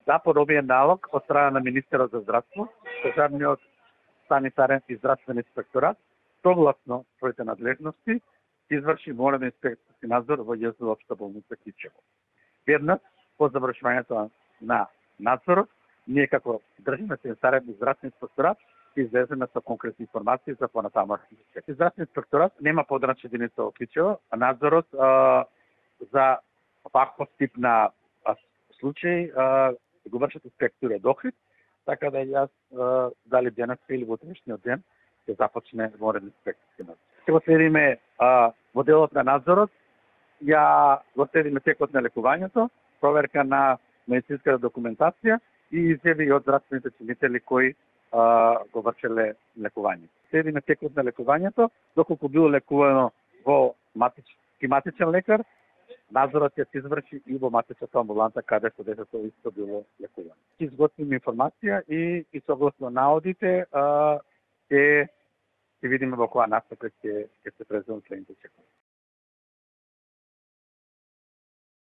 Да подобие налог од страна на министерот за здравство, државниот санитарен и здравствен инспекторат, согласно своите надлежности, изврши морален инспекцијски надзор во ЈЗУ Општа болница Кичево. Веднаш по завршувањето на надзорот, ние како државен санитарен и здравствен инспекторат излеземе со конкретни информации за понатамошни инспекции. Здравствен инспекторат нема подрачна единица во Кичево, а надзорот за ваков тип на случаи го вршат инспектори од Охрид, така да јас дали денес или во утрешниот ден ќе започне морален инспекцијски надзор. Ќе го следиме во делот на надзорот, ја го следиме текот на лекувањето, проверка на медицинската документација и изјави од здравствените чинители кои го вршеле лекување. Следиме текот на лекувањето, доколку било лекувано во матичен лекар, надзорот ќе се изврши и во матичната амбуланта каде што детето исто било лекувано. Ќе изготвиме информација и согласно наодите ќе видиме во која насока ќе се преземат следните чекори.